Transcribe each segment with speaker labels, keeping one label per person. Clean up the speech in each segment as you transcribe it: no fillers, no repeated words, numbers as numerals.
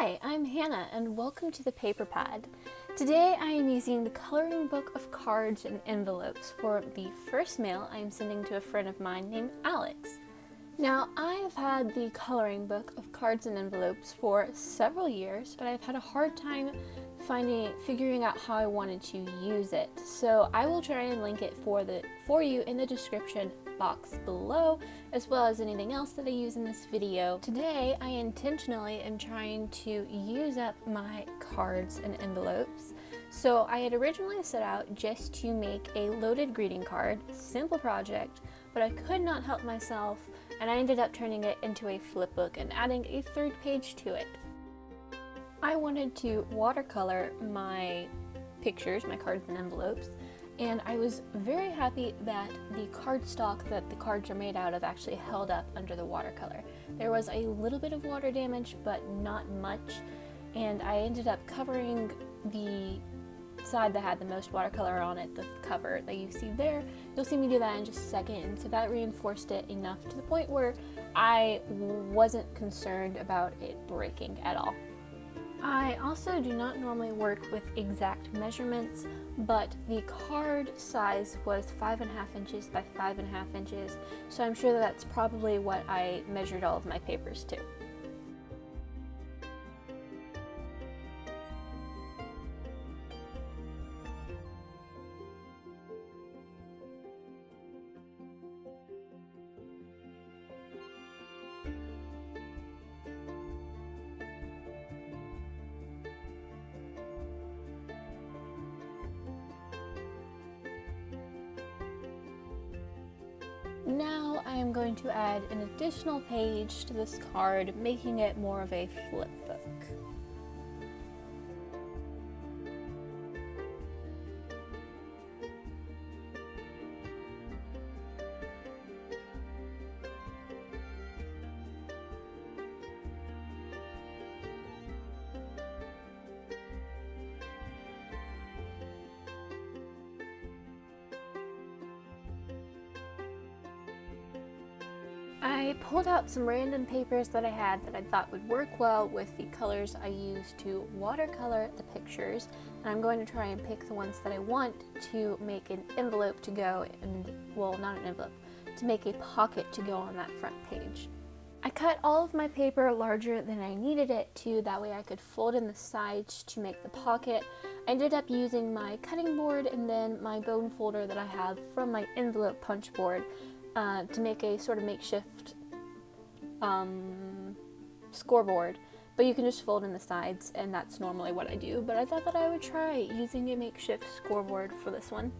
Speaker 1: Hi, I'm Hannah and welcome to the Paper Pod. Today I am using the coloring book of cards and envelopes for the first mail I am sending to a friend of mine named Alex. Now, I have had the coloring book of cards and envelopes for several years, but I've had a hard time figuring out how I wanted to use it. So I will try and link it for you in the description box below, as well as anything else that I use in this video. Today, I intentionally am trying to use up my cards and envelopes. So I had originally set out just to make a loaded greeting card, simple project, but I could not help myself, and I ended up turning it into a flipbook and adding a third page to it. I wanted to watercolor my pictures, my cards and envelopes, and I was very happy that the cardstock that the cards are made out of actually held up under the watercolor. There was a little bit of water damage, but not much, and I ended up covering the side that had the most watercolor on it, the cover that you see there. You'll see me do that in just a second, and so that reinforced it enough to the point where I wasn't concerned about it breaking at all. I also do not normally work with exact measurements, but the card size was 5.5 inches by 5.5 inches, so I'm sure that's probably what I measured all of my papers to. Now I am going to add an additional page to this card, making it more of a flip book. I pulled out some random papers that I had that I thought would work well with the colors I used to watercolor the pictures, and I'm going to try and pick the ones that I want to make an envelope to go, not an envelope, to make a pocket to go on that front page. I cut all of my paper larger than I needed it to, that way I could fold in the sides to make the pocket. I ended up using my cutting board and then my bone folder that I have from my envelope punch board to make a sort of makeshift scoreboard, but you can just fold in the sides, and that's normally what I do, but I thought that I would try using a makeshift scoreboard for this one.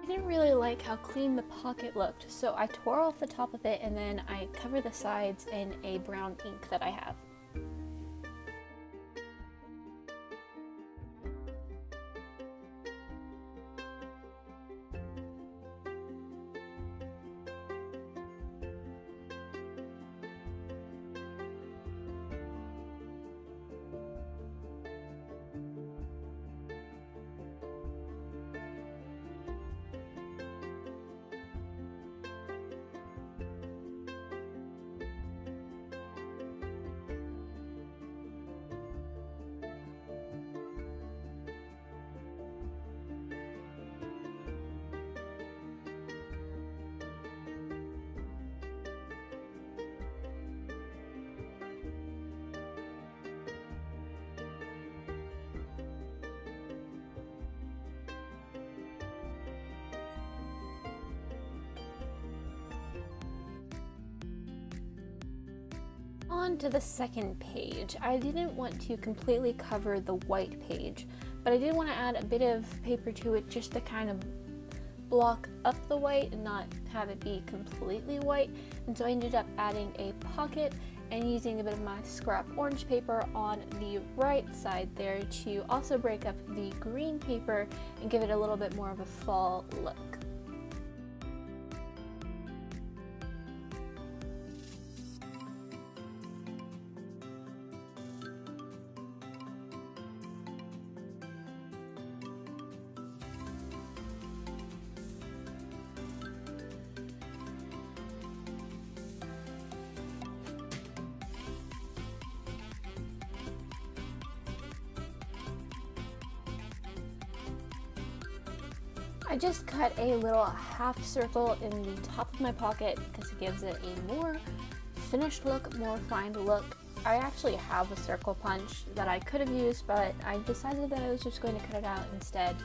Speaker 1: I didn't really like how clean the pocket looked, so I tore off the top of it and then I covered the sides in a brown ink that I have. On to the second page. I didn't want to completely cover the white page, but I did want to add a bit of paper to it just to kind of block up the white and not have it be completely white, and so I ended up adding a pocket and using a bit of my scrap orange paper on the right side there to also break up the green paper and give it a little bit more of a fall look. I just cut a little half circle in the top of my pocket because it gives it a more finished look, more refined look. I actually have a circle punch that I could have used, but I decided that I was just going to cut it out instead.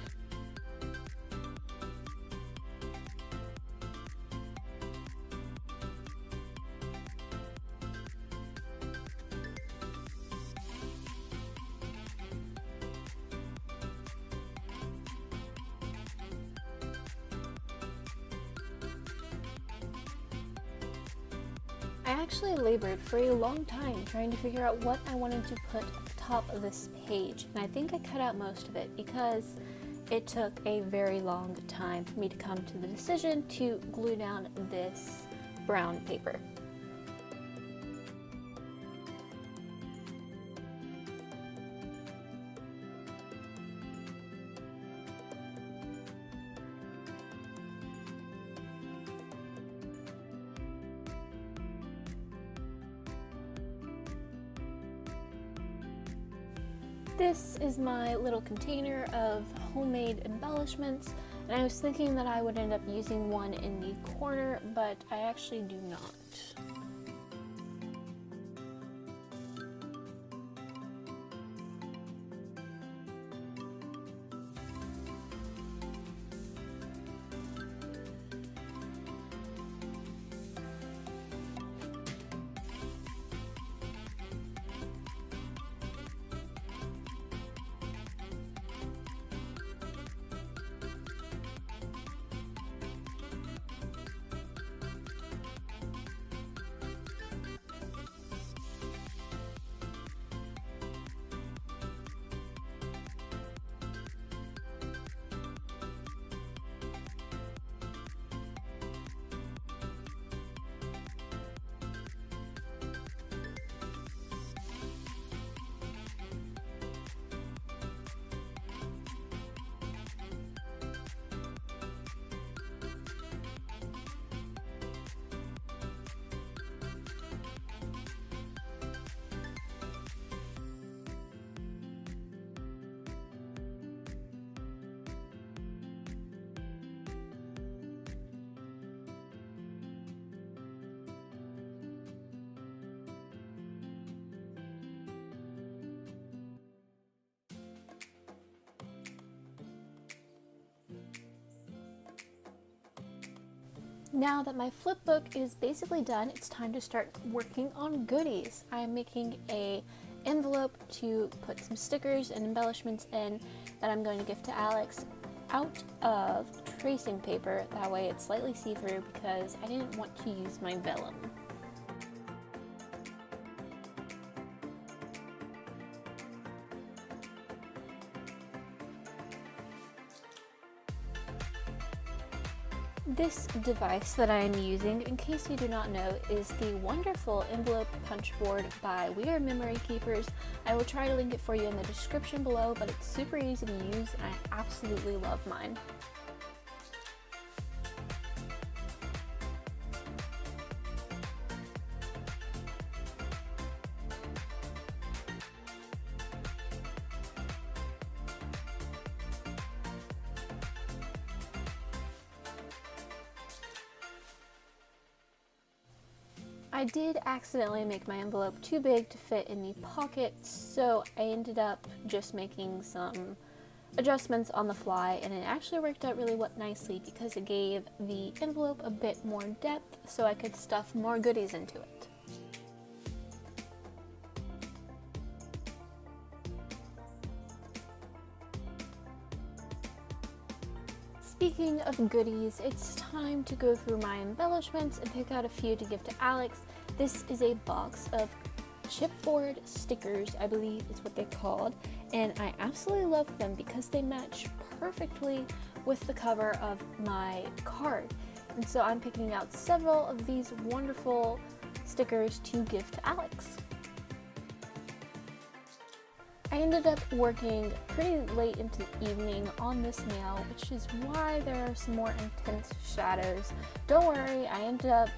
Speaker 1: I actually labored for a long time trying to figure out what I wanted to put at the top of this page, and I think I cut out most of it because it took a very long time for me to come to the decision to glue down this brown paper. This is my little container of homemade embellishments, and I was thinking that I would end up using one in the corner, but I actually do not. Now that my flipbook is basically done, it's time to start working on goodies. I'm making a envelope to put some stickers and embellishments in that I'm going to gift to Alex out of tracing paper. That way it's slightly see-through because I didn't want to use my vellum. This device that I am using, in case you do not know, is the wonderful envelope punch board by We Are Memory Keepers. I will try to link it for you in the description below, but it's super easy to use and I absolutely love mine. I did accidentally make my envelope too big to fit in the pocket, so I ended up just making some adjustments on the fly, and it actually worked out really nicely because it gave the envelope a bit more depth so I could stuff more goodies into it. Speaking of goodies, it's time to go through my embellishments and pick out a few to give to Alex. This is a box of chipboard stickers, I believe is what they're called, and I absolutely love them because they match perfectly with the cover of my card. And so I'm picking out several of these wonderful stickers to give to Alex. I ended up working pretty late into the evening on this nail, which is why there are some more intense shadows. Don't worry, I ended up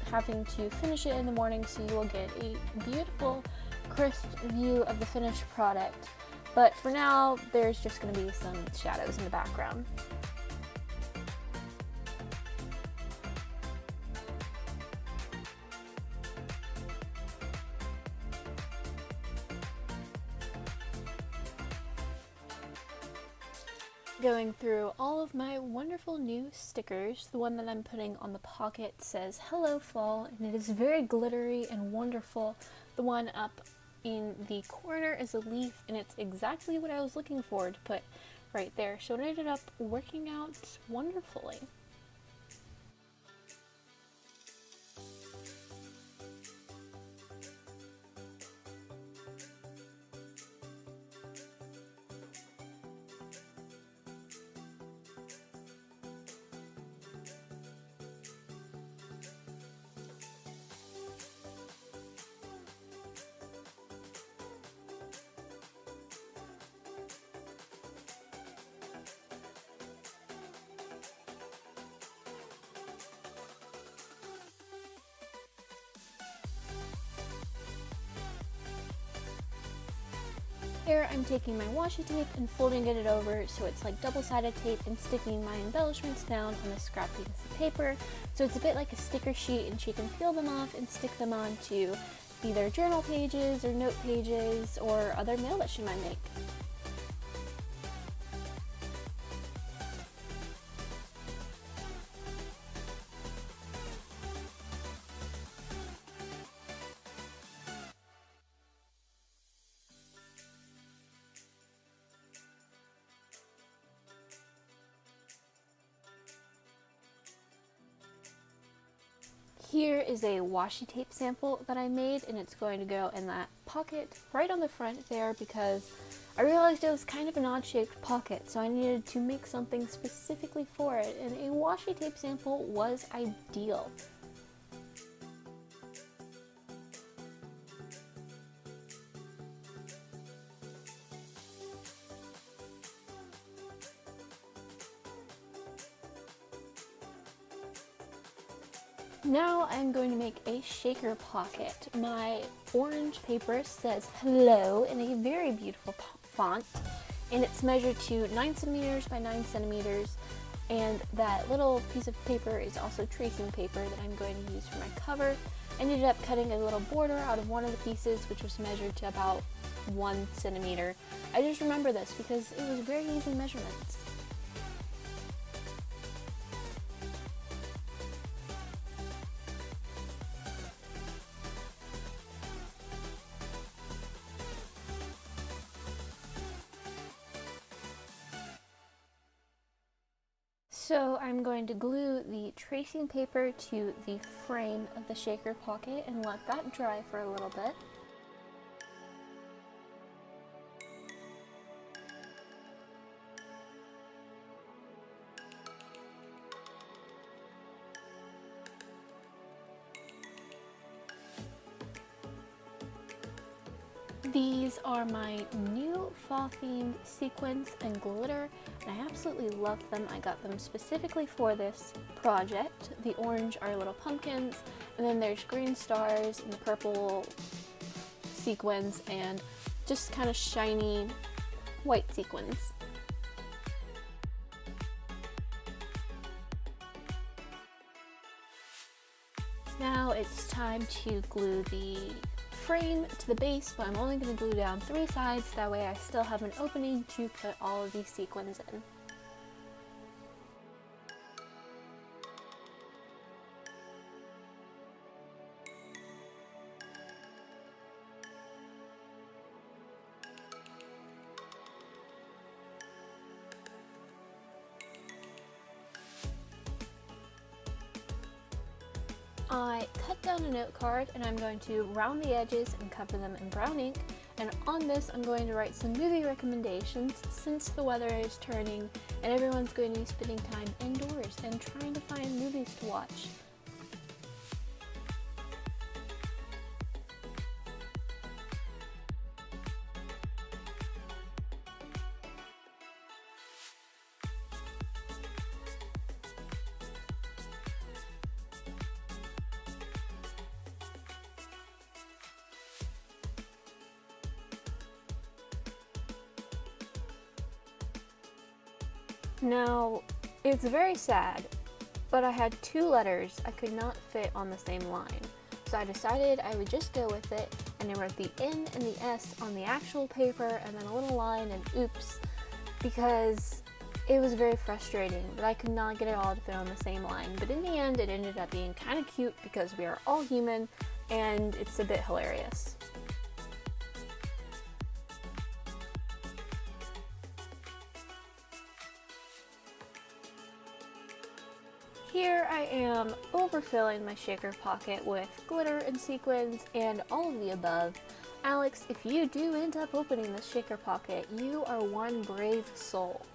Speaker 1: having to finish it in the morning so you will get a beautiful, crisp view of the finished product. But for now, there's just going to be some shadows in the background. going through all of my wonderful new stickers. The one that I'm putting on the pocket says "Hello Fall," and it is very glittery and wonderful. The one up in the corner is a leaf, and it's exactly what I was looking for to put right there. So it ended up working out wonderfully. Here I'm taking my washi tape and folding it over so it's like double-sided tape and sticking my embellishments down on a scrap piece of paper. So it's a bit like a sticker sheet, and she can peel them off and stick them onto either journal pages or note pages or other mail that she might make. Here is a washi tape sample that I made, and it's going to go in that pocket right on the front there because I realized it was kind of an odd-shaped pocket, so I needed to make something specifically for it, and a washi tape sample was ideal. Now I'm going to make a shaker pocket. My orange paper says "Hello" in a very beautiful font, and it's measured to 9 centimeters by 9 centimeters, and that little piece of paper is also tracing paper that I'm going to use for my cover. I ended up cutting a little border out of one of the pieces, which was measured to about 1 centimeter. I just remember this because it was very easy measurements. So I'm going to glue the tracing paper to the frame of the shaker pocket and let that dry for a little bit. These are my new fall themed sequins and glitter, and I absolutely love them. I got them specifically for this project. The orange are little pumpkins, and then there's green stars and the purple sequins and just kind of shiny white sequins. Now it's time to glue the frame to the base, but I'm only going to glue down 3 sides, that way I still have an opening to put all of these sequins in. I cut down a note card, and I'm going to round the edges and cover them in brown ink, and on this I'm going to write some movie recommendations since the weather is turning and everyone's going to be spending time indoors and trying to find movies to watch. Now, it's very sad, but I had 2 letters I could not fit on the same line. So I decided I would just go with it, and I wrote the N and the S on the actual paper and then a little line and oops, because It was very frustrating, but I could not get it all to fit on the same line. But in the end, it ended up being kind of cute because we are all human, and it's a bit hilarious. Here I am overfilling my shaker pocket with glitter and sequins and all of the above. Alex, if you do end up opening this shaker pocket, you are one brave soul.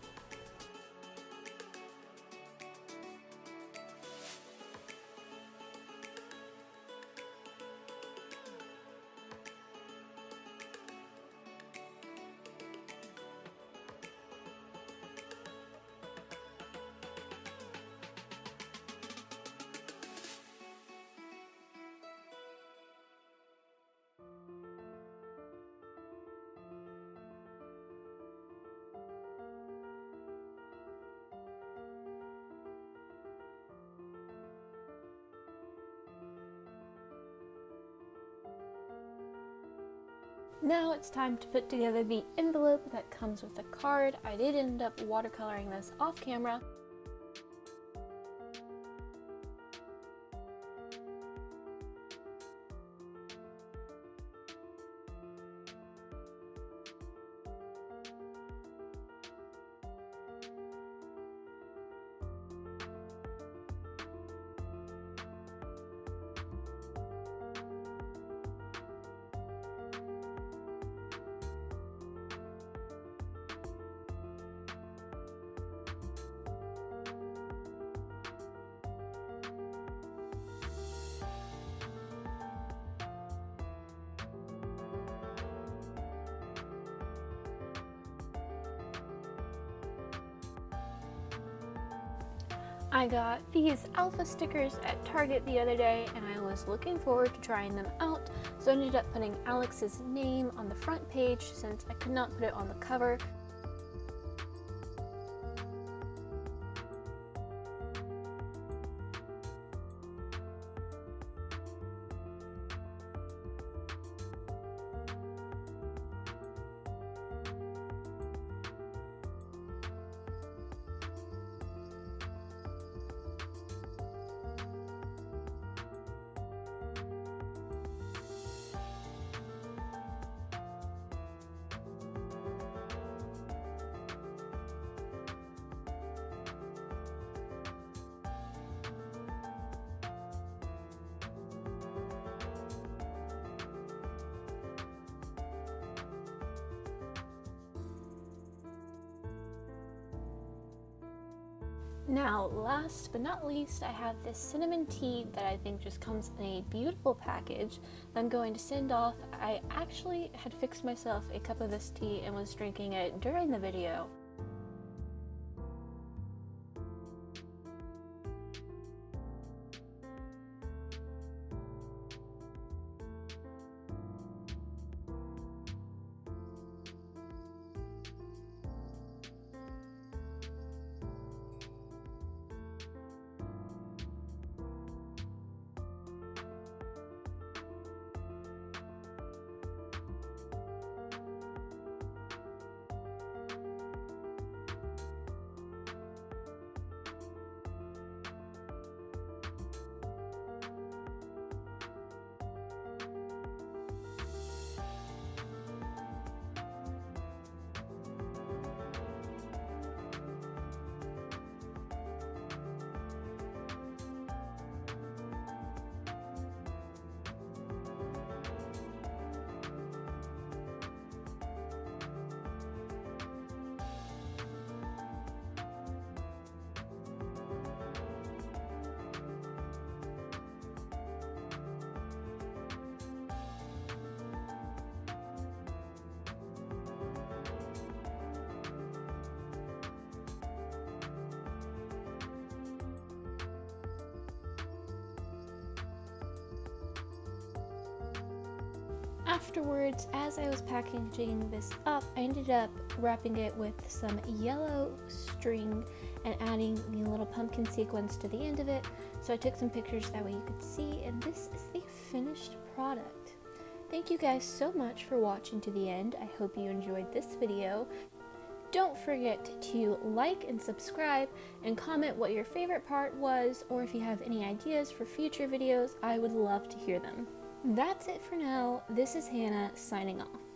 Speaker 1: Now it's time to put together the envelope that comes with the card. I did end up watercoloring this off camera. I got these alpha stickers at Target the other day and I was looking forward to trying them out, so I ended up putting Alex's name on the front page since I could not put it on the cover. Now, last but not least, I have this cinnamon tea that I think just comes in a beautiful package that I'm going to send off. I actually had fixed myself a cup of this tea and was drinking it during the video. Afterwards, as I was packaging this up, I ended up wrapping it with some yellow string and adding the little pumpkin sequins to the end of it. So I took some pictures that way you could see, and this is the finished product. Thank you guys so much for watching to the end. I hope you enjoyed this video. Don't forget to like and subscribe and comment what your favorite part was, or if you have any ideas for future videos, I would love to hear them. That's it for now. This is Hannah signing off.